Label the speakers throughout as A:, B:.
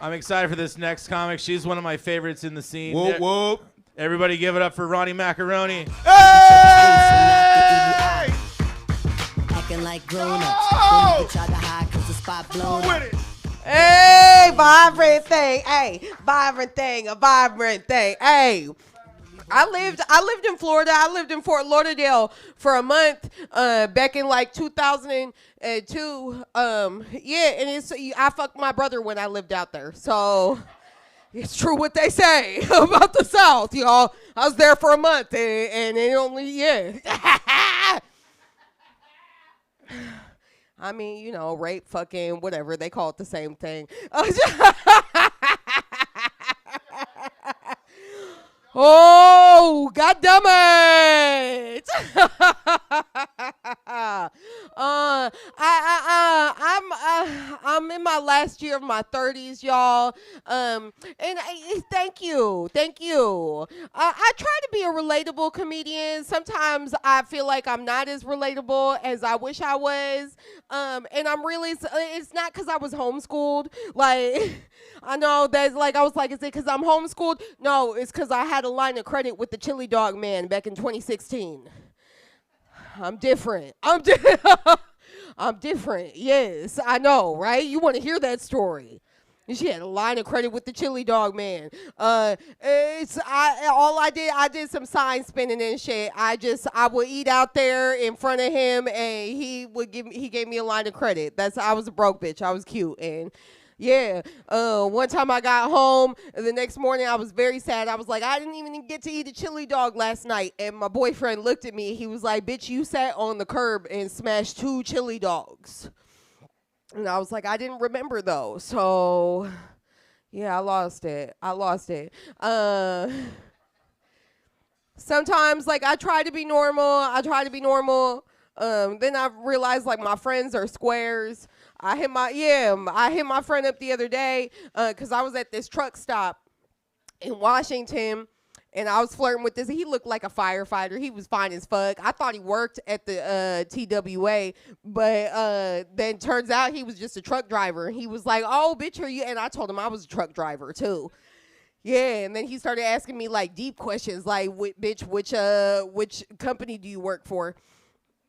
A: I'm excited for this next comic. She's one of my favorites in the scene.
B: Whoop, whoop.
A: Everybody give it up for Ronnie Macaroni.
B: Hey!
C: Acting like grown-ups. Then you try to hide 'cause the spot blown up.
D: Hey, vibrant thing. Hey, vibrant thing. A vibrant thing. Hey. I lived in Florida. I lived in Fort Lauderdale for a month back in like 2002. Yeah, and I fucked my brother when I lived out there. So it's true what they say about the South, y'all. I was there for a month and it only, yeah. I mean, you know, rape, fucking, whatever. They call it the same thing. Oh, God damn it! I'm in my last year of my 30s, y'all. Thank you. I try to be a relatable comedian. Sometimes I feel like I'm not as relatable as I wish I was. And I'm really, it's not because I was homeschooled. Like, I know that's like, I was like, is it because I'm homeschooled? No, it's because I had a line of credit with the Chili Dog Man back in 2016. I'm different. I'm different. Yes, I know, right? You want to hear that story. She had a line of credit with the Chili Dog Man. I did some sign spinning and shit. I would eat out there in front of him, and he gave me a line of credit. I was a broke bitch. I was cute, and yeah. One time I got home, and the next morning I was very sad. I was like, I didn't even get to eat a chili dog last night, and my boyfriend looked at me. He was like, bitch, you sat on the curb and smashed 2 chili dogs. And I was like, I didn't remember though. So, yeah, I lost it. Sometimes, like, I try to be normal. Then I realized, like, my friends are squares. I hit my friend up the other day because I was at this truck stop in Washington. And I was flirting with this. He looked like a firefighter. He was fine as fuck. I thought he worked at the TWA, but then turns out he was just a truck driver. He was like, "Oh, bitch, are you?" And I told him I was a truck driver too. Yeah, and then he started asking me like deep questions, like, "Bitch, which company do you work for?"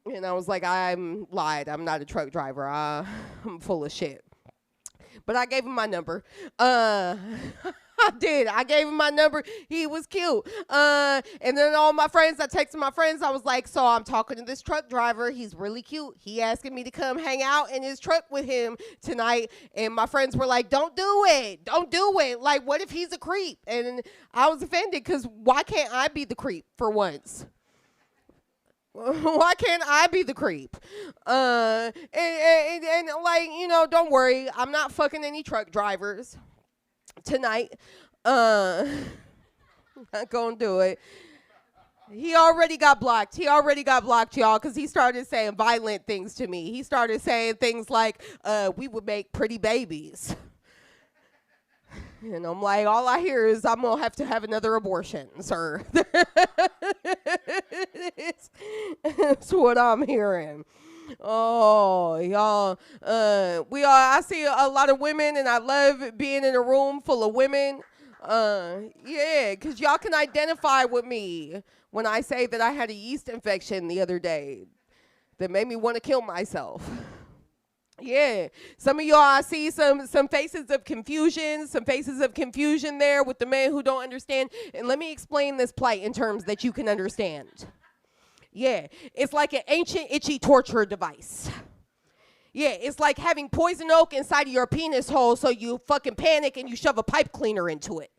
D: And I was like, "I'm lied. I'm not a truck driver. I'm full of shit." But I gave him my number. I did. I gave him my number. He was cute. And then all my friends, I texted my friends. I was like, so I'm talking to this truck driver. He's really cute. He asking me to come hang out in his truck with him tonight. And my friends were like, don't do it. Don't do it. Like, what if he's a creep? And I was offended because why can't I be the creep for once? Why can't I be the creep? And like, you know, don't worry. I'm not fucking any truck drivers tonight. Not gonna do it. He already got blocked, y'all, because he started saying violent things to me. He started saying things like, we would make pretty babies. And I'm like, all I hear is I'm going to have another abortion, sir. That's what I'm hearing. Oh, y'all. I see a lot of women, and I love being in a room full of women. Yeah, because y'all can identify with me when I say that I had a yeast infection the other day that made me want to kill myself. Yeah, some of y'all, I see some faces of confusion, there with the men who don't understand. And let me explain this plight in terms that you can understand. Yeah, it's like an ancient itchy torture device. Yeah, it's like having poison oak inside of your penis hole, so you fucking panic and you shove a pipe cleaner into it.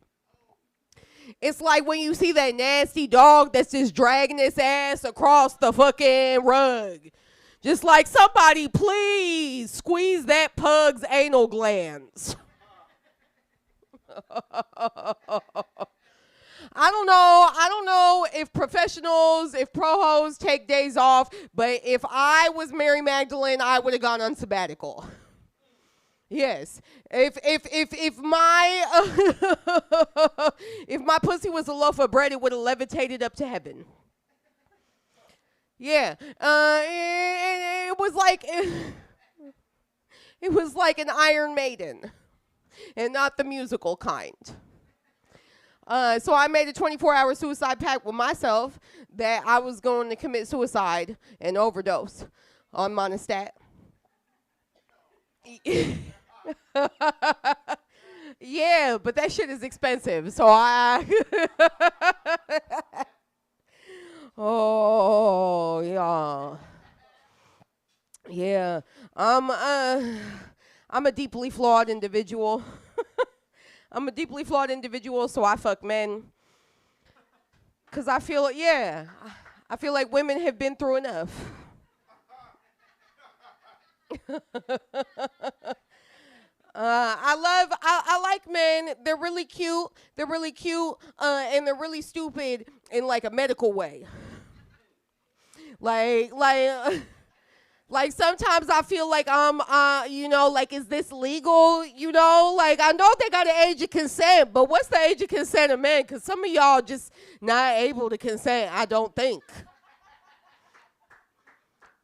D: It's like when you see that nasty dog that's just dragging its ass across the fucking rug. Just like, somebody please squeeze that pug's anal glands. I don't know if professionals, if pro-hoes take days off, but if I was Mary Magdalene, I would have gone on sabbatical. Yes. If my if my pussy was a loaf of bread, it would have levitated up to heaven. Yeah, it was like an Iron Maiden. and not the musical kind. So I made a 24-hour suicide pact with myself that I was going to commit suicide and overdose on Monistat. Yeah, but that shit is expensive, so I... Oh, yeah. Yeah. I'm a deeply flawed individual. I'm a deeply flawed individual, so I fuck men. Because I feel like women have been through enough. I like men. They're really cute. And they're really stupid in like a medical way. Like sometimes I feel like like, is this legal? Like I know they got an age of consent, but what's the age of consent of men? Because some of y'all just not able to consent, I don't think.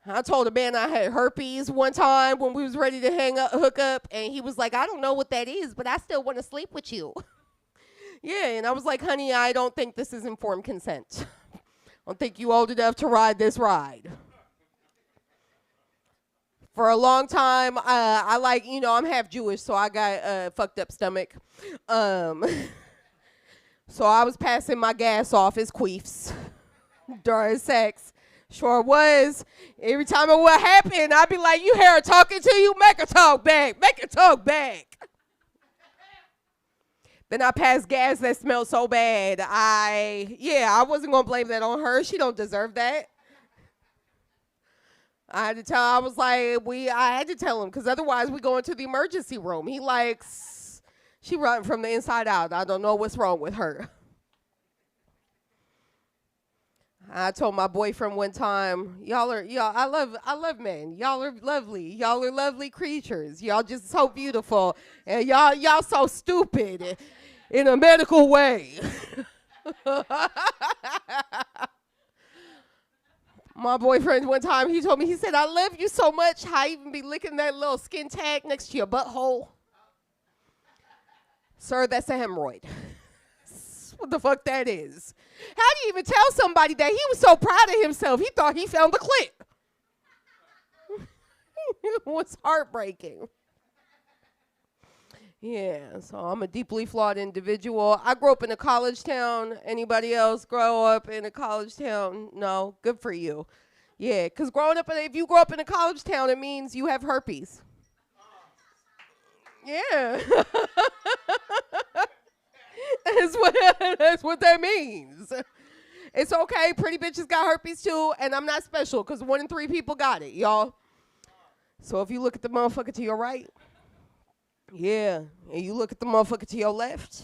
D: I told a man I had herpes one time when we was ready to hook up, and he was like, I don't know what that is, but I still want to sleep with you. Yeah, and I was like, honey, I don't think this is informed consent. I don't think you old enough to ride this ride. For a long time, I'm half Jewish, so I got a fucked up stomach. So I was passing my gas off as queefs during sex. Sure was. Every time it would happen, I'd be like, you hear her talking to you? Make her talk back. Make her talk back. Then I passed gas that smelled so bad. I wasn't going to blame that on her. She don't deserve that. I had to tell him, because otherwise we go into the emergency room. He likes, she rotten from the inside out. I don't know what's wrong with her. I told my boyfriend one time, I love men. Y'all are lovely. Y'all are lovely creatures. Y'all just so beautiful. And y'all so stupid in a medical way. My boyfriend one time, he told me, he said, I love you so much, I even be licking that little skin tag next to your butthole. Sir, that's a hemorrhoid. What the fuck that is? How do you even tell somebody that? He was so proud of himself, he thought he found the clit. It was heartbreaking. Yeah, so I'm a deeply flawed individual. I grew up in a college town. Anybody else grow up in a college town? No, good for you. Yeah, because if you grow up in a college town, it means you have herpes. Yeah. That's what that means. It's okay. Pretty bitches got herpes too, and I'm not special because 1 in 3 people got it, y'all. So if you look at the motherfucker to your right, yeah, and you look at the motherfucker to your left,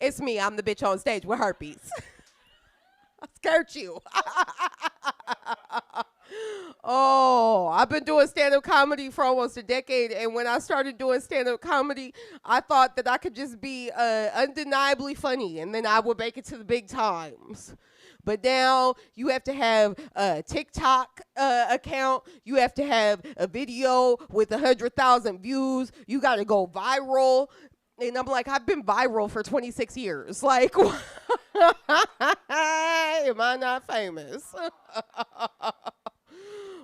D: it's me. I'm the bitch on stage with herpes. I scared you. Oh, I've been doing stand-up comedy for almost a decade, and when I started doing stand-up comedy, I thought that I could just be undeniably funny, and then I would make it to the big times. But now you have to have a TikTok account. You have to have a video with 100,000 views. You got to go viral. And I'm like, I've been viral for 26 years. Like, am I not famous?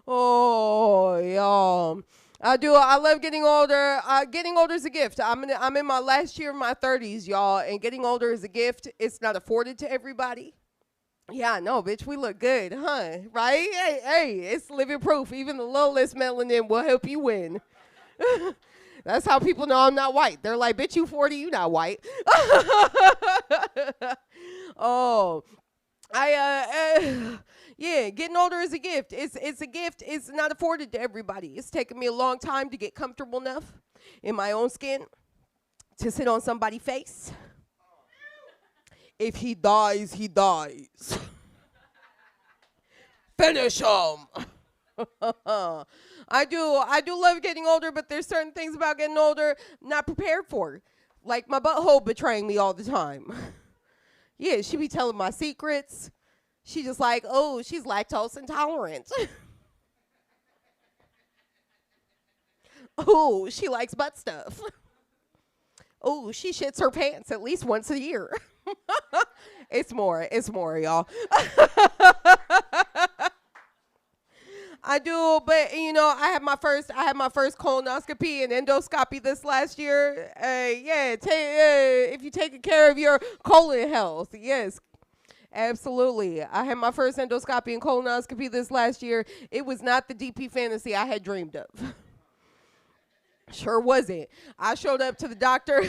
D: Oh, y'all. I love getting older. Getting older is a gift. I'm in my last year of my 30s, y'all, and getting older is a gift. It's not afforded to everybody. Yeah, I know, bitch. We look good, huh? Right? Hey, it's living proof. Even the lowest melanin will help you win. That's how people know I'm not white. They're like, bitch, you 40, you not white. Oh, yeah, getting older is a gift. It's a gift. It's not afforded to everybody. It's taken me a long time to get comfortable enough in my own skin to sit on somebody's face. If he dies, he dies. Finish him. I do love getting older, but there's certain things about getting older not prepared for. Like my butthole betraying me all the time. Yeah, she be telling my secrets. She just like, oh, she's lactose intolerant. Ooh, she likes butt stuff. Ooh, she shits her pants at least once a year. It's more, y'all. I do, but I had my first colonoscopy and endoscopy this last year. If you're taking care of your colon health, yes, absolutely. I had my first endoscopy and colonoscopy this last year. It was not the DP fantasy I had dreamed of. Sure wasn't. I showed up to the doctor.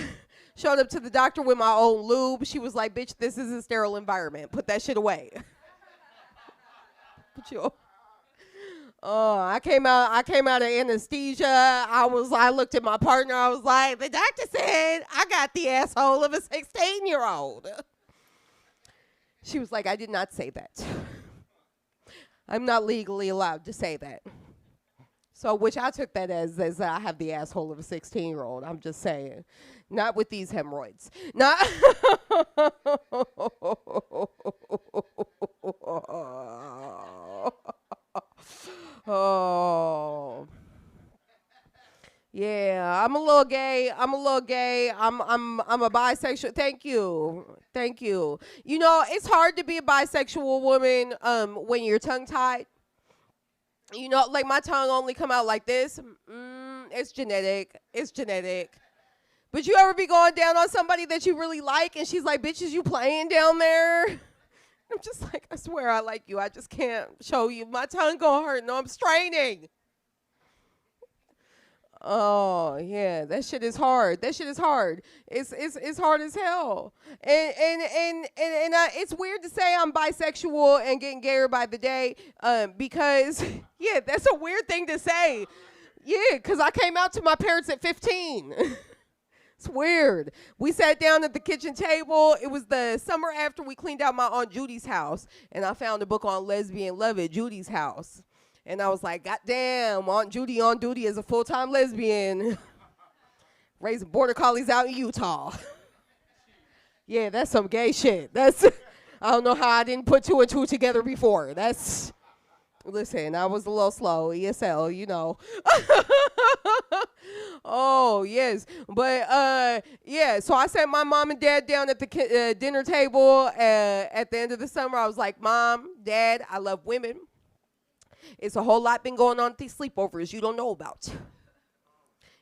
D: With my own lube. She was like, "Bitch, this is a sterile environment. Put that shit away." I came out of anesthesia. I looked at my partner. I was like, the doctor said I got the asshole of a 16-year-old. She was like, I did not say that. I'm not legally allowed to say that. So, which I took that as I have the asshole of a 16-year-old. I'm just saying. Not with these hemorrhoids. Not. Oh. Yeah, I'm a little gay. I'm a bisexual. Thank you. It's hard to be a bisexual woman when you're tongue-tied. Like my tongue only come out like this. It's genetic. But you ever be going down on somebody that you really like and she's like, "Bitches, you playing down there?" I'm just like, I swear I like you. I just can't show you. My tongue gonna hurt. No, I'm straining. Oh yeah, that shit is hard. It's hard as hell. And it's weird to say I'm bisexual and getting gayer by the day, because yeah, that's a weird thing to say. Yeah, because I came out to my parents at 15. It's weird. We sat down at the kitchen table. It was the summer after we cleaned out my Aunt Judy's house, and I found a book on lesbian love at Judy's house. And I was like, God damn, Aunt Judy on duty as a full-time lesbian. Raising border collies out in Utah. Yeah, that's some gay shit. I don't know how I didn't put two and two together before. Listen, I was a little slow, ESL, Oh, yes. But, yeah, so I sat my mom and dad down at the dinner table at the end of the summer. I was like, Mom, Dad, I love women. It's a whole lot been going on at these sleepovers you don't know about.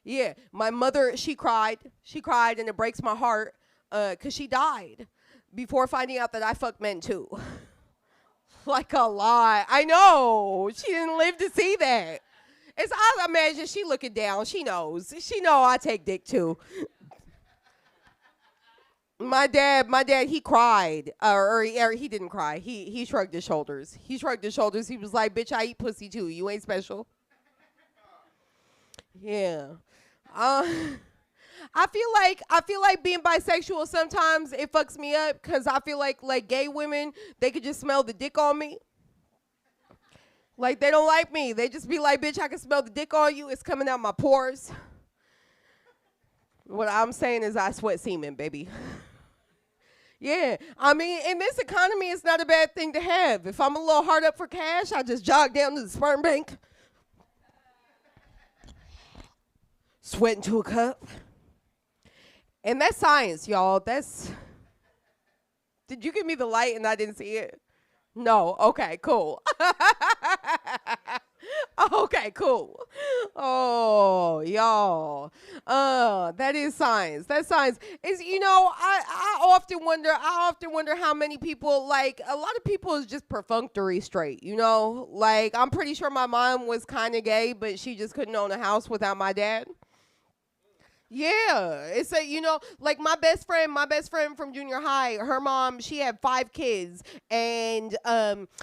D: Yeah, my mother, she cried, and it breaks my heart because she died before finding out that I fuck men, too. Like a lot. I know. She didn't live to see that. I imagine she looking down. She knows. She know I take dick too. My dad, he cried, or he didn't cry. He shrugged his shoulders. He was like, "Bitch, I eat pussy too. You ain't special." Yeah. I feel like being bisexual sometimes it fucks me up because I feel like gay women, they could just smell the dick on me. Like they don't like me. They just be like, "Bitch, I can smell the dick on you. It's coming out my pores." What I'm saying is I sweat semen, baby. Yeah, I mean, in this economy, it's not a bad thing to have. If I'm a little hard up for cash, I just jog down to the sperm bank, sweat into a cup. And that's science, y'all. Did you give me the light and I didn't see it? No. Okay, cool. Okay, cool. Oh, y'all. That is science. That's science. I often wonder how many people, like, a lot of people is just perfunctory straight, Like, I'm pretty sure my mom was kind of gay, but she just couldn't own a house without my dad. Yeah, it's like my best friend from junior high, her mom, she had 5 kids, and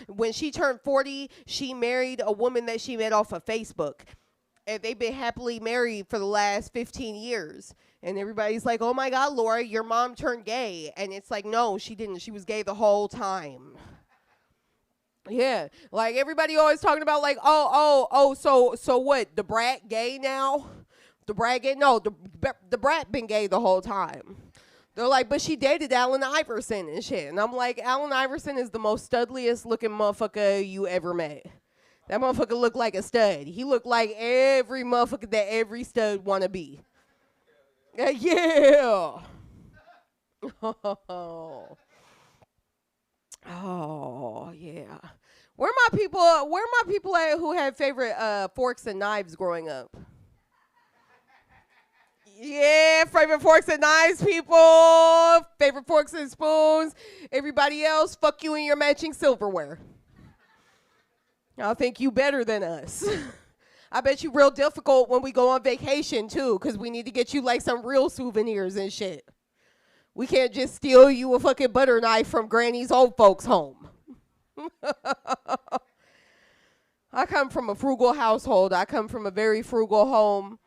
D: when she turned 40, she married a woman that she met off of Facebook, and they've been happily married for the last 15 years, and everybody's like, "Oh my God, Laura, your mom turned gay," and it's like, no, she didn't. She was gay the whole time. Yeah, like everybody always talking about like, so what? The brat gay now? The brat gay? No, the brat been gay the whole time. They're like, but she dated Allen Iverson and shit. And I'm like, Allen Iverson is the most studliest looking motherfucker you ever met. That motherfucker looked like a stud. He looked like every motherfucker that every stud wanna be. Yeah. Oh yeah. Where my people at who had favorite forks and knives growing up? Yeah, favorite forks and knives, people. Favorite forks and spoons. Everybody else, fuck you and your matching silverware. I think you better than us. I bet you real difficult when we go on vacation, too, because we need to get you, like, some real souvenirs and shit. We can't just steal you a fucking butter knife from Granny's old folks' home. I come from a frugal household. I come from a very frugal home.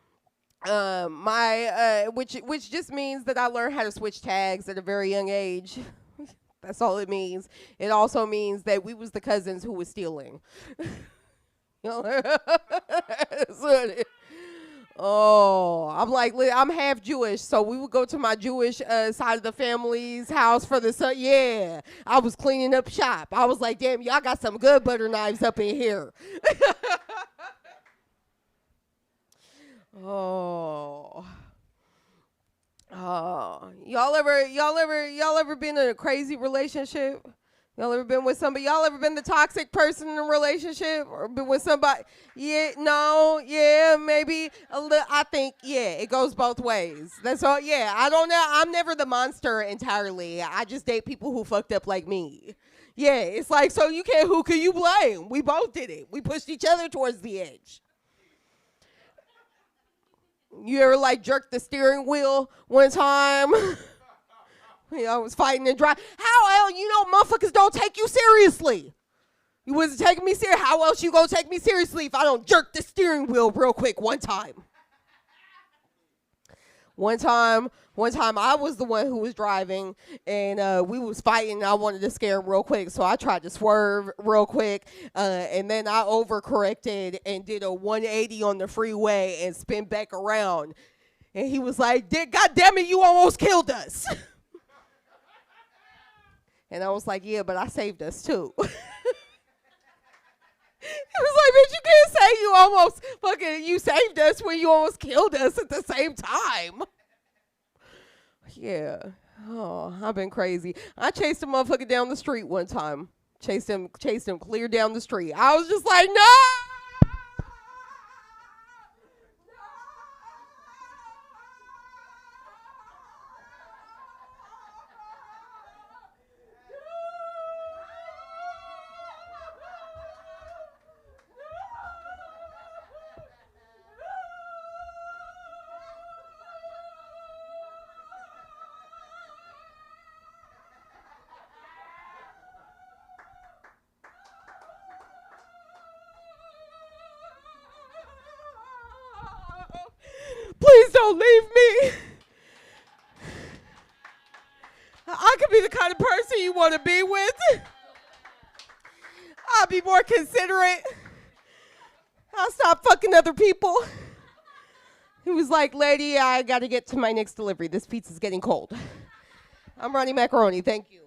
D: Which just means that I learned how to switch tags at a very young age. That's all it means. It also means that we was the cousins who was stealing. Oh, I'm half Jewish, so we would go to my Jewish side of the family's house for the yeah. I was cleaning up shop. I was like, damn, y'all got some good butter knives up in here. Oh, y'all ever been in a crazy relationship? Y'all ever been with somebody? Y'all ever been the toxic person in a relationship, or been with somebody? Yeah, no, yeah, maybe a little. I think it goes both ways. That's all. Yeah, I don't know. I'm never the monster entirely. I just date people who fucked up like me. Yeah, it's like, so you can't. Who can you blame? We both did it. We pushed each other towards the edge. You ever like jerk the steering wheel one time? I was fighting and driving. How else, motherfuckers don't take you seriously. You wasn't taking me serious. How else you gonna take me seriously if I don't jerk the steering wheel real quick one time? One time I was the one who was driving, and we was fighting, and I wanted to scare him real quick, so I tried to swerve real quick, and then I overcorrected and did a 180 on the freeway and spin back around. And he was like, God damn it, you almost killed us. And I was like, yeah, but I saved us too. He was like, bitch, you can't say you saved us when you almost killed us at the same time. Yeah. Oh, I've been crazy. I chased a motherfucker down the street one time. Chased him clear down the street. I was just like, no! Please don't leave me. I could be the kind of person you want to be with. I'll be more considerate. I'll stop fucking other people. He was like, lady, I got to get to my next delivery. This pizza's getting cold. I'm Ronnie Macaroni. Thank you.